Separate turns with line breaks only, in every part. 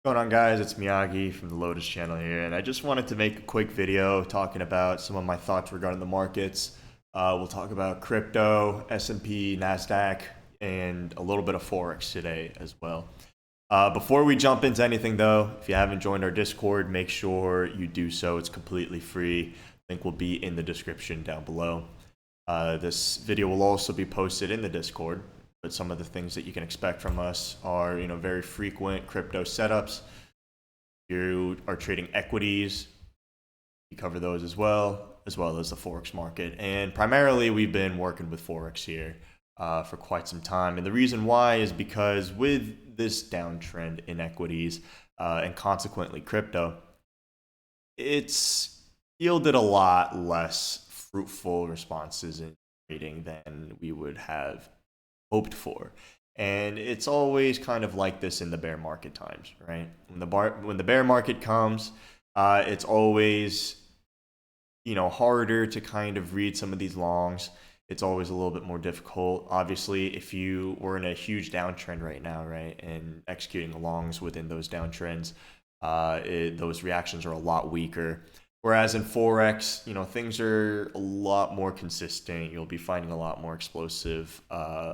What's going on, guys? It's Miyagi from the Lotus channel here, and I just wanted to make a quick video talking about some of my thoughts regarding the markets. We'll talk about crypto, S&P, NASDAQ, and a little bit of Forex today as well. Before we jump into anything though, if you haven't joined our Discord, make sure you do so. It's completely free. Link will be in the description down below. This video will also be posted in the Discord, but some of the things that you can expect from us are, very frequent crypto setups. You are trading equities, we cover those as well as the Forex market. And primarily, we've been working with Forex here for quite some time. And the reason why is because with this downtrend in equities and consequently crypto, it's yielded a lot less fruitful responses in trading than we would have hoped for. And it's always kind of like this in the bear market times, right? When the bear market comes, it's always harder to kind of read some of these longs. It's always a little bit more difficult. Obviously, if you were in a huge downtrend right now, right, and executing longs within those downtrends, those reactions are a lot weaker. Whereas in Forex, things are a lot more consistent. You'll be finding a lot more explosive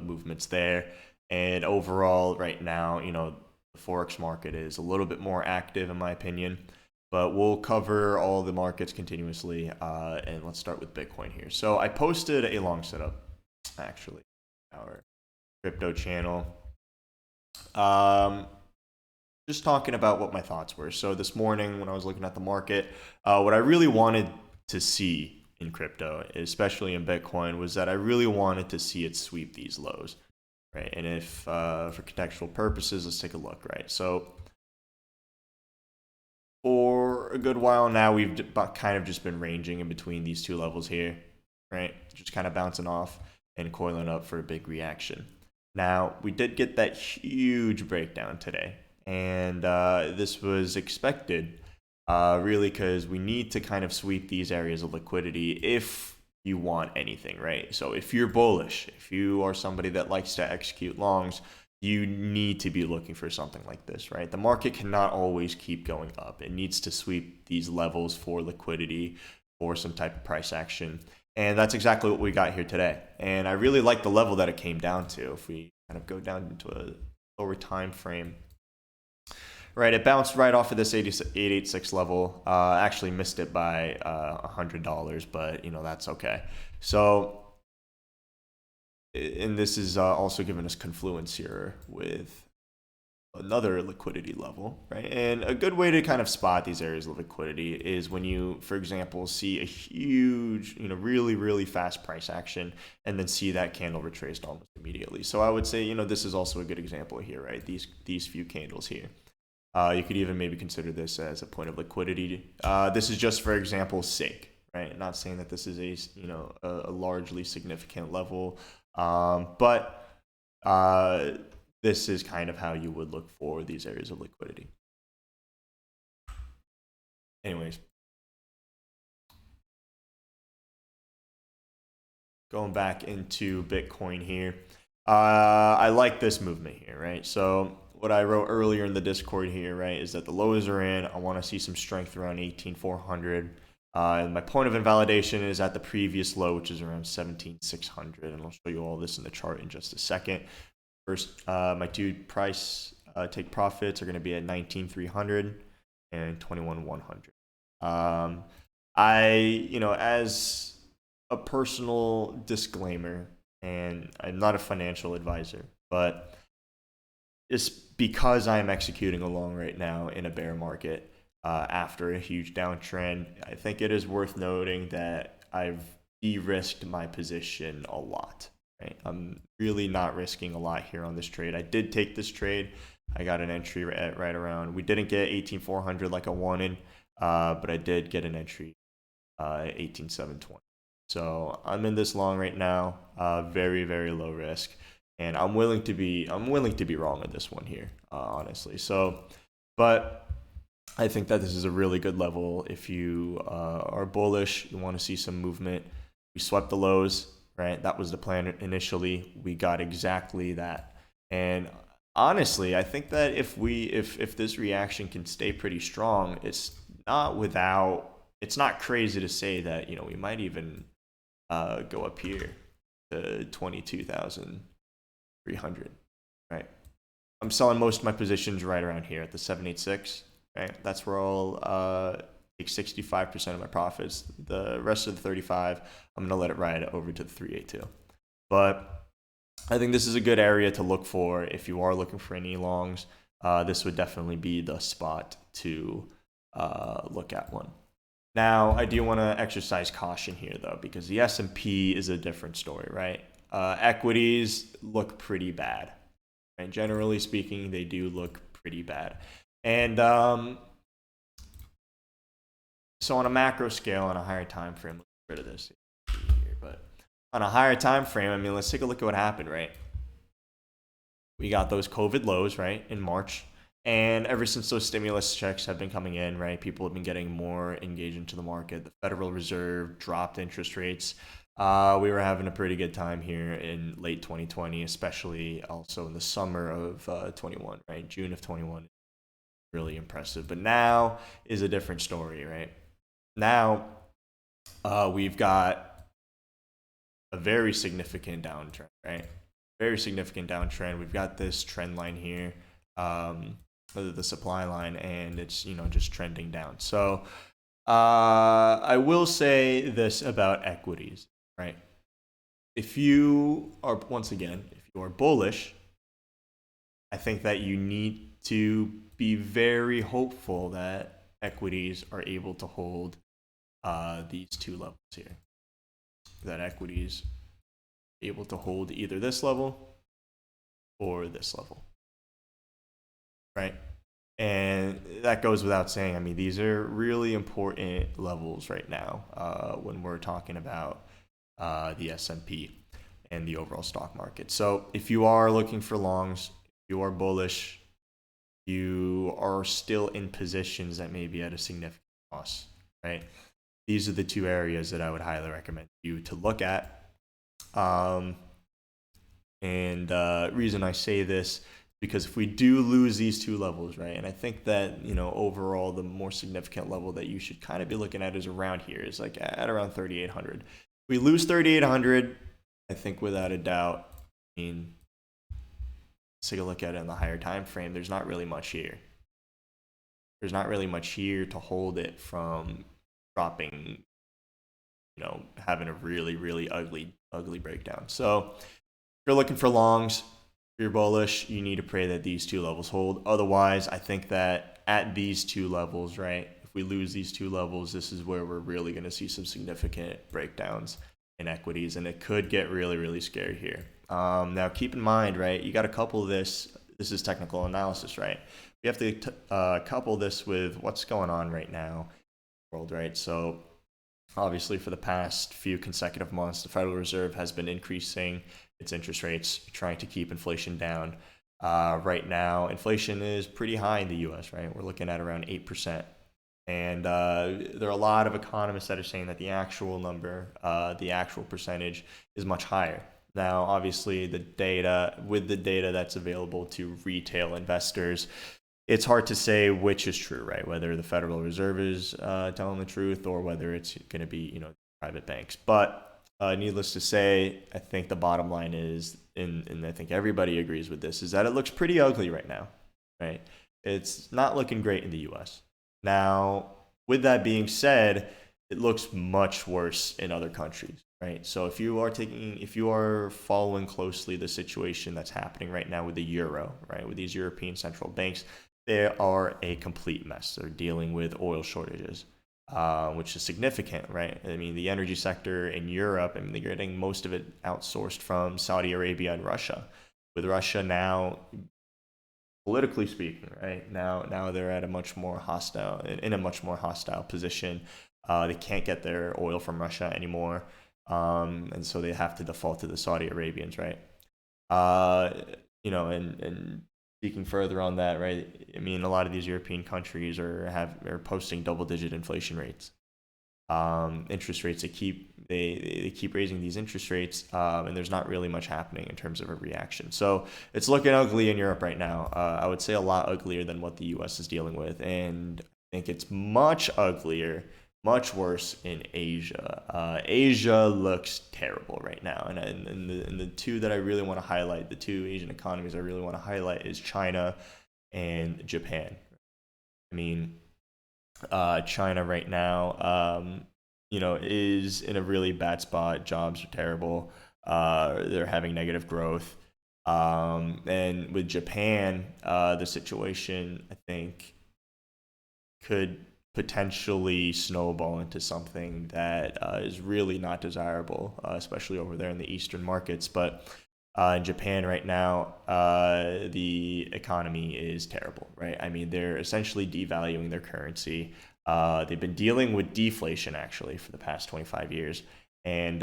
movements there. And overall, right now, the Forex market is a little bit more active, in my opinion. But we'll cover all the markets continuously. And let's start with Bitcoin here. So I posted a long setup, actually, our crypto channel. Just talking about what my thoughts were. So this morning when I was looking at the market, what I really wanted to see in crypto, especially in Bitcoin, was that I really wanted to see it sweep these lows, right? And if for contextual purposes, let's take a look, right? So for a good while now, we've kind of just been ranging in between these two levels here, right? Just kind of bouncing off and coiling up for a big reaction. Now, we did get that huge breakdown today, and this was expected, really, because we need to kind of sweep these areas of liquidity if you want anything, right? So if you're bullish, if you are somebody that likes to execute longs, you need to be looking for something like this, right? The market cannot always keep going up. It needs to sweep these levels for liquidity or some type of price action. And that's exactly what we got here today. And I really like the level that it came down to. If we kind of go down into a lower time frame, right, it bounced right off of this 886 level. Actually missed it by $100, but that's okay. So, and this is also giving us confluence here with another liquidity level, right? And a good way to kind of spot these areas of liquidity is when you, for example, see a huge, really, really fast price action and then see that candle retraced almost immediately. So I would say, this is also a good example here, right? These few candles here. You could even maybe consider this as a point of liquidity. This is just for example's sake, right? Not saying that this is a largely significant level, but this is kind of how you would look for these areas of liquidity. Anyways, going back into Bitcoin here, I like this movement here, right? So what I wrote earlier in the Discord here, right, is that the lows are in. I want to see some strength around 18,400. And my point of invalidation is at the previous low, which is around 17,600. And I'll show you all this in the chart in just a second. First, my two price take profits are going to be at 19,300 and 21,100. As a personal disclaimer, and I'm not a financial advisor, but it's because I am executing along right now in a bear market after a huge downtrend. I think it is worth noting that I've de-risked my position a lot. Right? I'm really not risking a lot here on this trade. I did take this trade. I got an entry at right around. We didn't get 18,400 like I wanted, but I did get an entry at 18,720. So I'm in this long right now. Very, very low risk, and I'm willing to be wrong on this one here, honestly. So, but I think that this is a really good level if you are bullish. You want to see some movement. We swept the lows, right? That was the plan initially. We got exactly that, and honestly, I think that if this reaction can stay pretty strong, it's not crazy to say that we might even go up here to 22,300, right? I'm selling most of my positions right around here at the 786, right? That's where I'll take 65% of my profits. The rest of the 35, I'm gonna let it ride over to the 382. But I think this is a good area to look for if you are looking for any longs. This would definitely be the spot to look at one. Now, I do want to exercise caution here, though, because the S&P is a different story, right? Equities look pretty bad, right? Generally speaking, they do look pretty bad. And so on a macro scale, on a higher time frame, let's get rid of this here, but on a higher time frame, I mean, let's take a look at what happened, right? We got those COVID lows, right, in March. And ever since those stimulus checks have been coming in, right, people have been getting more engaged into the market. The Federal Reserve dropped interest rates. We were having a pretty good time here in late 2020, especially also in the summer of 21, right? June of 21, really impressive. But now is a different story, right? Now we've got a very significant downtrend, right? Very significant downtrend. We've got this trend line here. The supply line, and it's just trending down. So I will say this about equities, right? If you are bullish, I think that you need to be very hopeful that equities are able to hold these two levels here. That equities are able to hold either this level or this level. Right? And that goes without saying. I mean, these are really important levels right now when we're talking about the S&P and the overall stock market. So if you are looking for longs, you are bullish, you are still in positions that may be at a significant loss, right? These are the two areas that I would highly recommend you to look at. Reason I say this, because if we do lose these two levels, right, and I think that overall the more significant level that you should kind of be looking at is around here, is like at around 3,800. If we lose 3,800, I think without a doubt, I mean, let's take a look at it in the higher time frame. There's not really much here. There's not really much here to hold it from dropping, having a really, really ugly breakdown. So if you're looking for longs, if you're bullish, you need to pray that these two levels hold. Otherwise, I think that at these two levels, right, if we lose these two levels, this is where we're really going to see some significant breakdowns in equities, and it could get really, really scary here. Now, keep in mind, right, you got to couple this. This is technical analysis, right? We have to couple this with what's going on right now in the world, right? So obviously, for the past few consecutive months, the Federal Reserve has been increasing its interest rates, trying to keep inflation down. Right now, inflation is pretty high in the U.S., right? We're looking at around 8%. And there are a lot of economists that are saying that the actual number, the actual percentage is much higher. Now, obviously, the data that's available to retail investors, it's hard to say which is true, right? Whether the Federal Reserve is telling the truth or whether it's going to be, private banks. But needless to say, I think the bottom line is, and I think everybody agrees with this, is that it looks pretty ugly right now, right? It's not looking great in the U.S. Now, with that being said, it looks much worse in other countries, right? So if you are following closely the situation that's happening right now with the euro, right, with these European central banks, they are a complete mess. They're dealing with oil shortages, which is significant, right? I mean, the energy sector in Europe, I mean, they're getting most of it outsourced from Saudi Arabia and Russia. With Russia now, politically speaking, right, now they're at a much more hostile position. They can't get their oil from Russia anymore, and so they have to default to the Saudi Arabians, right? And speaking further on that, right? I mean, a lot of these European countries are posting double-digit inflation rates, interest rates. They keep raising these interest rates, and there's not really much happening in terms of a reaction. So it's looking ugly in Europe right now. I would say a lot uglier than what the U.S. is dealing with, and I think it's much uglier, much worse in Asia. Asia looks terrible right now, and the two that I really want to highlight, the two Asian economies I really want to highlight, is China and Japan. I mean, China right now, is in a really bad spot. Jobs are terrible. They're having negative growth. And with Japan, the situation, I think, could potentially snowball into something that is really not desirable, especially over there in the Eastern markets. But in Japan right now, the economy is terrible, right? I mean, they're essentially devaluing their currency. They've been dealing with deflation actually for the past 25 years. And,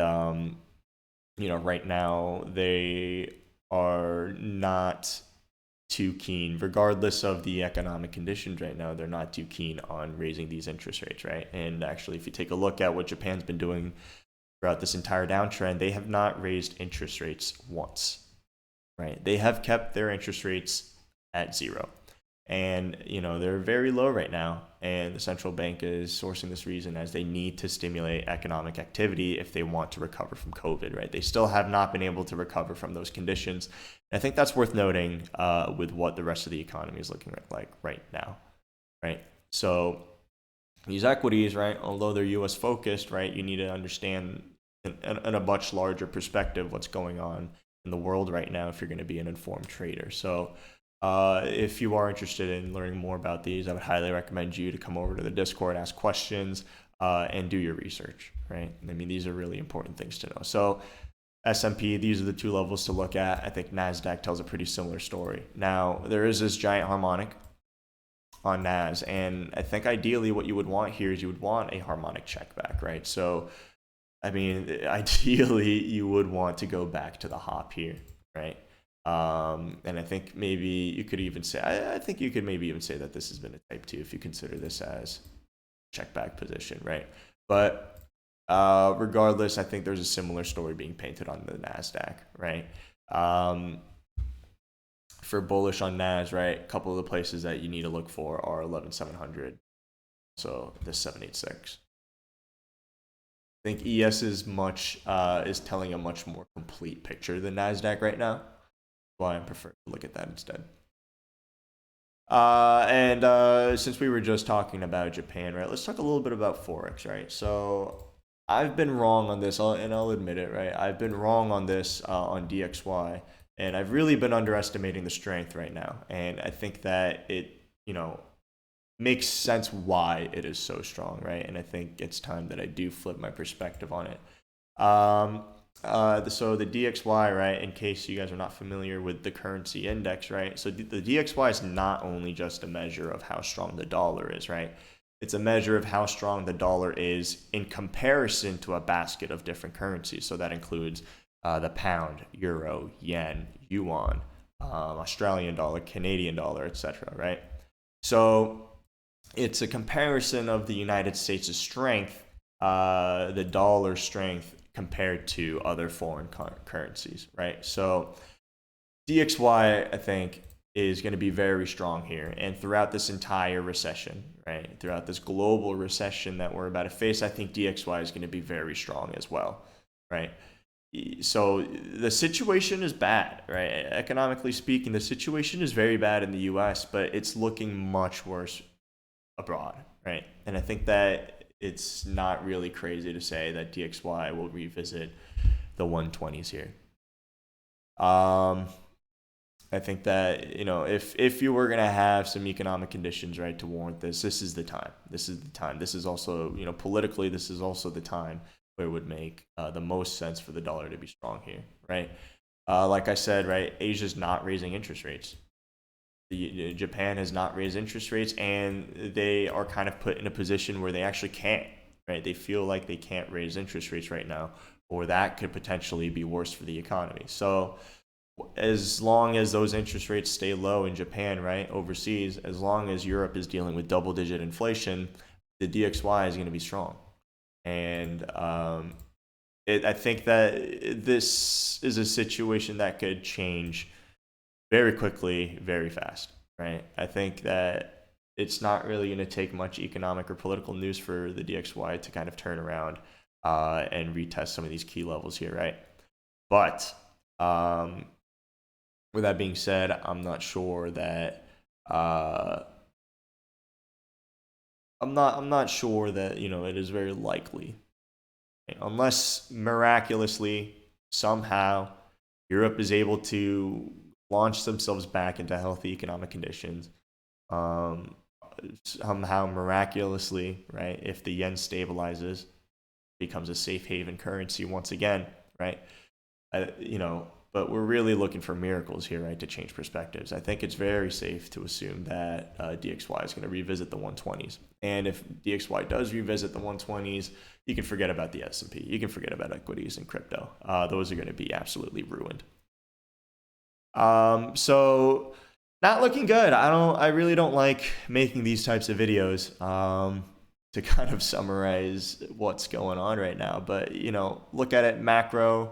right now they are not too keen, regardless of the economic conditions right now, they're not too keen on raising these interest rates, right? And actually, if you take a look at what Japan's been doing throughout this entire downtrend, they have not raised interest rates once, right? They have kept their interest rates at zero. And, they're very low right now. And the central bank is sourcing this reason as they need to stimulate economic activity if they want to recover from COVID, right? They still have not been able to recover from those conditions. And I think that's worth noting with what the rest of the economy is looking like right now, right? So these equities, right, although they're US focused, right, you need to understand in a much larger perspective what's going on in the world right now if you're going to be an informed trader. So if you are interested in learning more about these, I would highly recommend you to come over to the Discord, ask questions, and do your research, right? I mean, these are really important things to know. So S&P, these are the two levels to look at. I think NASDAQ tells a pretty similar story. Now, there is this giant harmonic on NAS, and I think ideally what you would want here is you would want a harmonic check back, right? So, I mean, ideally you would want to go back to the hop here, right? And I think maybe you could even say, I think you could maybe even say that this has been a type 2 if you consider this as check back position, right? But regardless, I think there's a similar story being painted on the NASDAQ, right? For bullish on NAS, right, a couple of the places that you need to look for are 11,700, so this 786. I think ES is telling a much more complete picture than NASDAQ right now. Why I prefer to look at that instead. And since we were just talking about Japan, right, let's talk a little bit about Forex, right? So I've been wrong on this, and I'll admit it, right? I've been wrong on this on DXY, and I've really been underestimating the strength right now. And I think that it, makes sense why it is so strong, right? And I think it's time that I do flip my perspective on it. So the DXY, right, in case you guys are not familiar with the currency index, right? So the DXY is not only just a measure of how strong the dollar is, right? It's a measure of how strong the dollar is in comparison to a basket of different currencies. So that includes the pound, euro, yen, yuan, Australian dollar, Canadian dollar, etc., right? So it's a comparison of the United States' strength, the dollar strength, compared to other foreign currencies, right? So DXY, I think, is going to be very strong here. And throughout this entire recession, right, throughout this global recession that we're about to face, I think DXY is going to be very strong as well, right? So the situation is bad, right? Economically speaking, the situation is very bad in the US, but it's looking much worse abroad, right? And I think that it's not really crazy to say that DXY will revisit the 120s here. I think that, if you were going to have some economic conditions, right, to warrant this is the time. This is the time. This is also, politically, this is also the time where it would make the most sense for the dollar to be strong here, right? Like I said, right, Asia's not raising interest rates. Japan has not raised interest rates, and they are kind of put in a position where they actually can't, right? They feel like they can't raise interest rates right now, or that could potentially be worse for the economy. So as long as those interest rates stay low in Japan, right, overseas, as long as Europe is dealing with double-digit inflation, the DXY is going to be strong. And I think that this is a situation that could change very quickly, very fast, right? I think that it's not really going to take much economic or political news for the DXY to kind of turn around and retest some of these key levels here, right? But with that being said, I'm not sure that I'm not sure that it is very likely, unless miraculously somehow Europe is able to launch themselves back into healthy economic conditions. Somehow miraculously, right? If the yen stabilizes, becomes a safe haven currency once again, right? But we're really looking for miracles here, right, to change perspectives. I think it's very safe to assume that DXY is going to revisit the 120s. And if DXY does revisit the 120s, you can forget about the S&P. You can forget about equities and crypto. Those are going to be absolutely ruined. So not looking good. I really don't like making these types of videos to kind of summarize what's going on right now. But, look at it macro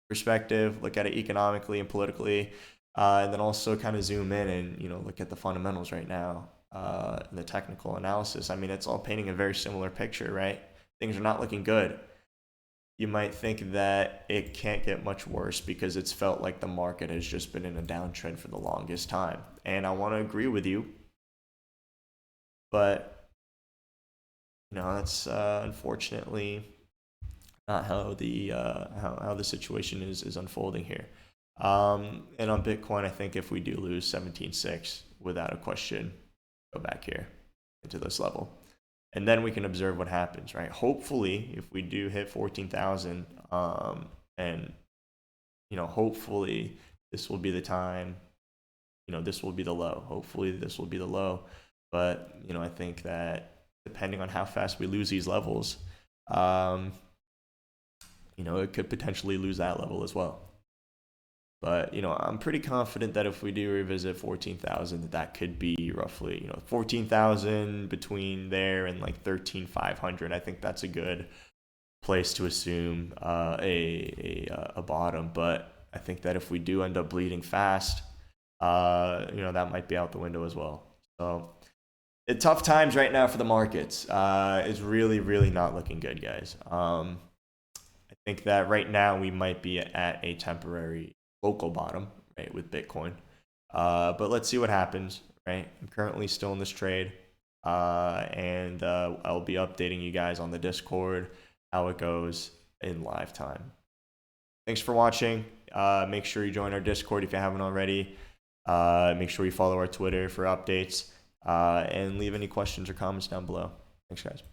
perspective, look at it economically and politically, and then also kind of zoom in and look at the fundamentals right now, the technical analysis. I mean, it's all painting a very similar picture, right? Things are not looking good. You might think that it can't get much worse because it's felt like the market has just been in a downtrend for the longest time, and I want to agree with you, but that's unfortunately not how the how the situation is unfolding here. And on Bitcoin, I think if we do lose 17.6, without a question, go back here into this level, and then we can observe what happens, right? Hopefully, if we do hit 14,000, and hopefully this will be the time. This will be the low. Hopefully, this will be the low. But I think that depending on how fast we lose these levels, it could potentially lose that level as well. But, I'm pretty confident that if we do revisit 14,000, that could be roughly, 14,000 between there and like 13,500. I think that's a good place to assume a bottom. But I think that if we do end up bleeding fast, that might be out the window as well. So tough times right now for the markets. It's really, really not looking good, guys. I think that right now we might be at a temporary local bottom, right, with Bitcoin. But let's see what happens, right? I'm currently still in this trade, and I'll be updating you guys on the Discord how it goes in live time. Thanks for watching. Make sure you join our Discord if you haven't already. Make sure you follow our Twitter for updates, and leave any questions or comments down below. Thanks, guys.